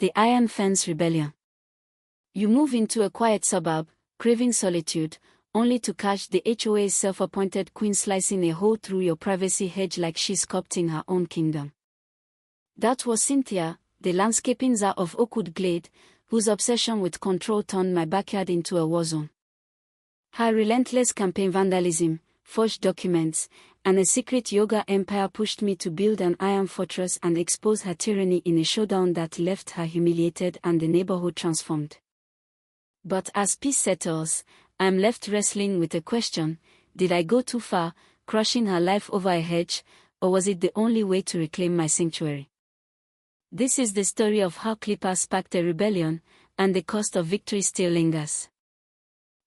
The Iron Fence Rebellion. You move into a quiet suburb, craving solitude, only to catch the HOA's self-appointed queen slicing a hole through your privacy hedge like she's sculpting her own kingdom. That was Cynthia, the landscaping czar of Oakwood Glade, whose obsession with control turned my backyard into a war zone. Her relentless campaign vandalism, forged documents, and a secret yoga empire pushed me to build an iron fortress and expose her tyranny in a showdown that left her humiliated and the neighborhood transformed. But as peace settles, I'm left wrestling with a question: did I go too far, crushing her life over a hedge, or was it the only way to reclaim my sanctuary? This is the story of how Clippers sparked a rebellion, and the cost of victory still lingers.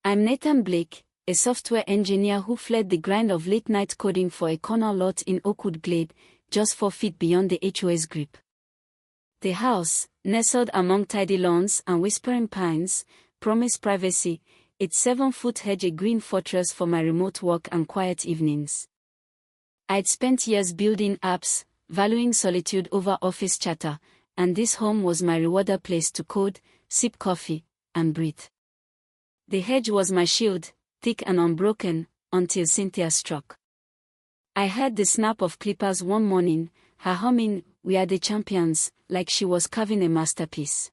I'm Nathan Blake, a software engineer who fled the grind of late-night coding for a corner lot in Oakwood Glade, just 4 feet beyond the HOA's grip. The house, nestled among tidy lawns and whispering pines, promised privacy, its 7-foot hedge a green fortress for my remote work and quiet evenings. I'd spent years building apps, valuing solitude over office chatter, and this home was my rewarder place to code, sip coffee, and breathe. The hedge was my shield, thick and unbroken, until Cynthia struck. I heard the snap of clippers one morning, her humming, "We are the champions," like she was carving a masterpiece.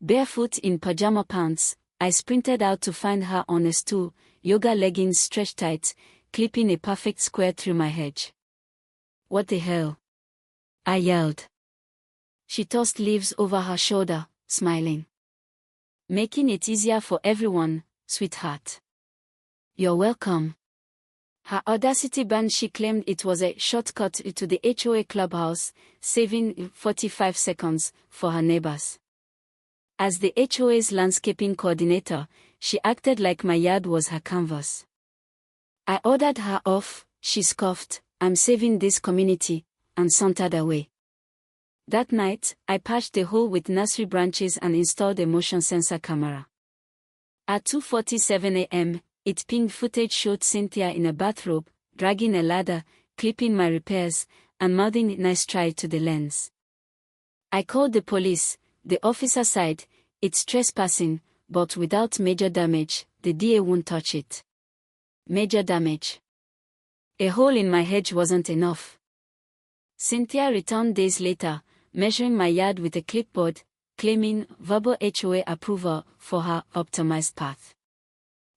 Barefoot in pajama pants, I sprinted out to find her on a stool, yoga leggings stretched tight, clipping a perfect square through my hedge. "What the hell?" I yelled. She tossed leaves over her shoulder, smiling. "Making it easier for everyone, sweetheart." "You're welcome." Her audacity banned. She claimed it was a shortcut to the HOA clubhouse, saving 45 seconds for her neighbors. As the HOA's landscaping coordinator, she acted like my yard was her canvas. I ordered her off, she scoffed, "I'm saving this community," and sauntered away. That night, I patched the hole with nursery branches and installed a motion sensor camera. At 2:47 a.m., it pinged. Footage showed Cynthia in a bathrobe, dragging a ladder, clipping my repairs, and mouthing "nice try" to the lens. I called the police. The officer sighed, "It's trespassing, but without major damage, the DA won't touch it." Major damage. A hole in my hedge wasn't enough. Cynthia returned days later, measuring my yard with a clipboard, claiming verbal HOA approval for her optimized path.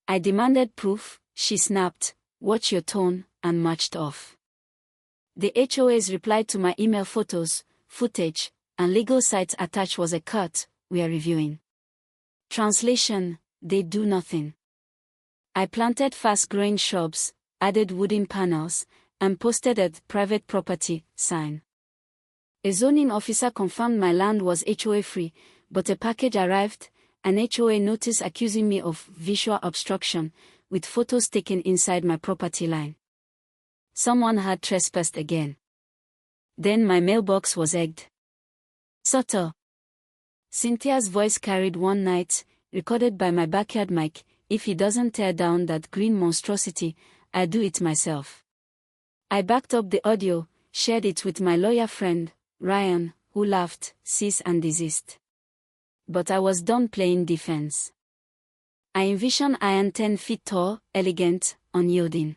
I demanded proof. She snapped, "Watch your tone," and marched off. The HOA's reply to my email: photos, footage, and legal sites attached was a cut, "We are reviewing." Translation: they do nothing. I planted fast-growing shrubs, added wooden panels, and posted a private property sign. A zoning officer confirmed my land was HOA-free, but a package arrived, an HOA notice accusing me of visual obstruction, with photos taken inside my property line. Someone had trespassed again. Then my mailbox was egged. Subtle. Cynthia's voice carried one night, recorded by my backyard mic: "If he doesn't tear down that green monstrosity, I'll do it myself." I backed up the audio, shared it with my lawyer friend, Ryan, who laughed, "Cease and desist." But I was done playing defense. I envisioned iron 10 feet tall, elegant, unyielding.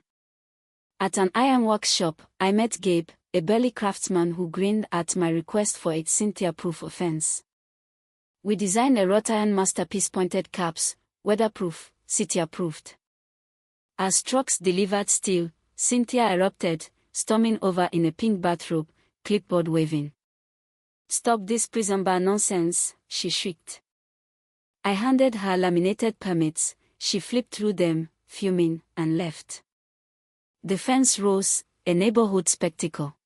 At an ironworks shop, I met Gabe, a burly craftsman who grinned at my request for a Cynthia-proof offense. We designed a wrought iron masterpiece: pointed caps, weatherproof, city-approved. As trucks delivered steel, Cynthia erupted, storming over in a pink bathrobe, clipboard waving. "Stop this prison bar nonsense," she shrieked. I handed her laminated permits. She flipped through them, fuming, and left. The fence rose, a neighborhood spectacle.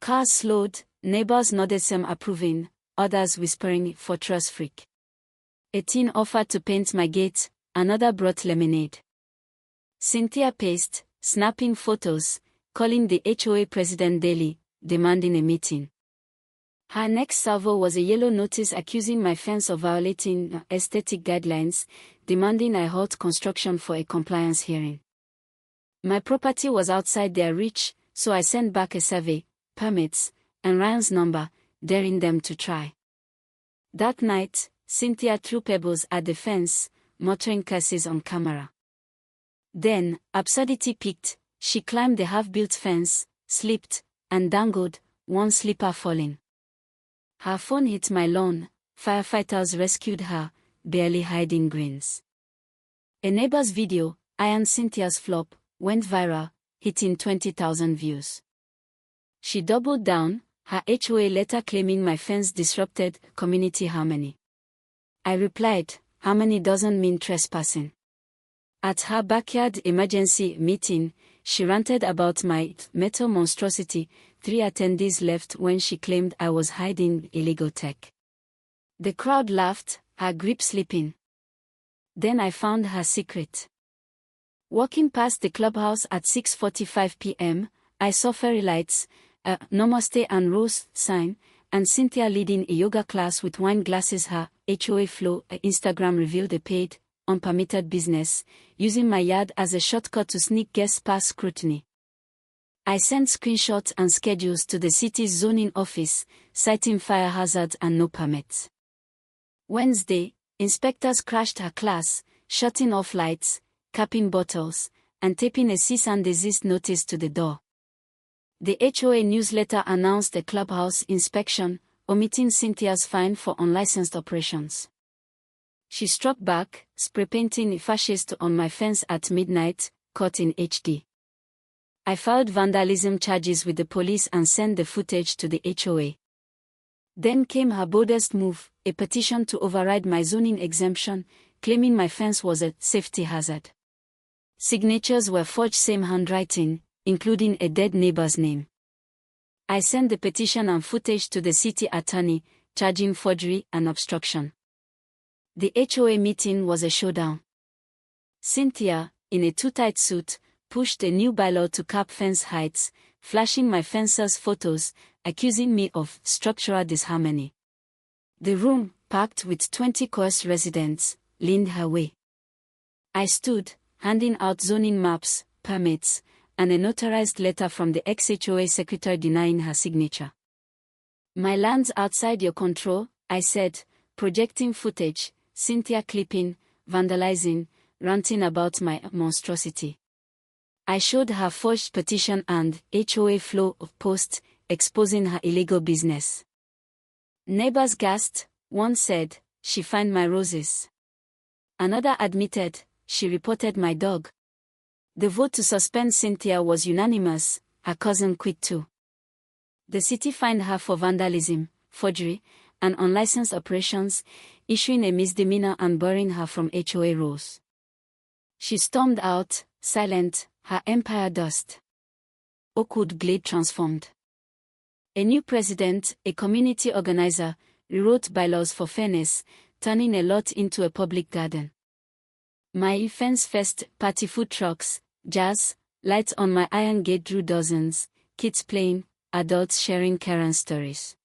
Cars slowed, neighbors nodded, some approving, others whispering, "Fortress freak." A teen offered to paint my gate, another brought lemonade. Cynthia paced, snapping photos, calling the HOA president daily, demanding a meeting. Her next salvo was a yellow notice accusing my fence of violating aesthetic guidelines, demanding I halt construction for a compliance hearing. My property was outside their reach, so I sent back a survey, permits, and Ryan's number, daring them to try. That night, Cynthia threw pebbles at the fence, muttering curses on camera. Then, absurdity peaked. She climbed the half-built fence, slipped, and dangled, one slipper falling. Her phone hit my lawn. Firefighters rescued her, barely hiding grins. A neighbor's video, I and Cynthia's flop, went viral, hitting 20,000 views. She doubled down, her HOA letter claiming my fence disrupted community harmony. I replied, harmony doesn't mean trespassing. At her backyard emergency meeting, she ranted about my metal monstrosity. 3 attendees left when she claimed I was hiding illegal tech. The crowd laughed, her grip slipping. Then I found her secret. Walking past the clubhouse at 6:45 p.m., I saw fairy lights, a Namaste and Rose sign, and Cynthia leading a yoga class with wine glasses. Her HOA flow Instagram revealed a paid, unpermitted business, using my yard as a shortcut to sneak guests past scrutiny. I sent screenshots and schedules to the city's zoning office, citing fire hazards and no permits. Wednesday, inspectors crashed her class, shutting off lights, capping bottles, and taping a cease and desist notice to the door. The HOA newsletter announced a clubhouse inspection, omitting Cynthia's fine for unlicensed operations. She struck back, spray painting fascist on my fence at midnight, caught in HD. I filed vandalism charges with the police and sent the footage to the HOA. Then came her boldest move, a petition to override my zoning exemption, claiming my fence was a safety hazard. Signatures were forged, same handwriting, including a dead neighbor's name. I sent the petition and footage to the city attorney, charging forgery and obstruction. The HOA meeting was a showdown. Cynthia, in a too-tight suit, pushed a new bylaw to cap fence heights, flashing my fencer's photos, accusing me of structural disharmony. The room, packed with 20 coerced residents, leaned her way. I stood, handing out zoning maps, permits, and a notarized letter from the ex-HOA secretary denying her signature. My land's outside your control, I said, projecting footage, Cynthia clipping, vandalizing, ranting about my monstrosity. I showed her forged petition and HOA flow of posts, exposing her illegal business. Neighbors gasped. One said, she found my roses. Another admitted, she reported my dog. The vote to suspend Cynthia was unanimous. Her cousin quit too. The city fined her for vandalism, forgery, and unlicensed operations, issuing a misdemeanor and burying her from HOA rules. She stormed out, silent, her empire dust. Oakwood Glade transformed. A new president, a community organizer, rewrote bylaws for fairness, turning a lot into a public garden. My fence fest, party food trucks, jazz, lights on my iron gate drew dozens, kids playing, adults sharing Karen stories.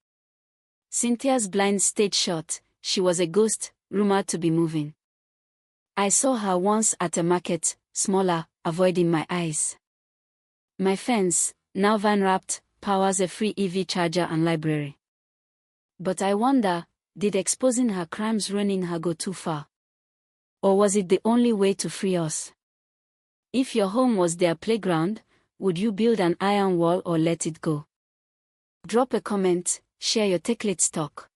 Cynthia's blind stage shot, she was a ghost, rumored to be moving. I saw her once at a market, smaller, avoiding my eyes. My fence, now van-wrapped, powers a free EV charger and library. But I wonder, did exposing her crimes ruining her go too far? Or was it the only way to free us? If your home was their playground, would you build an iron wall or let it go? Drop a comment, share your techlit talk.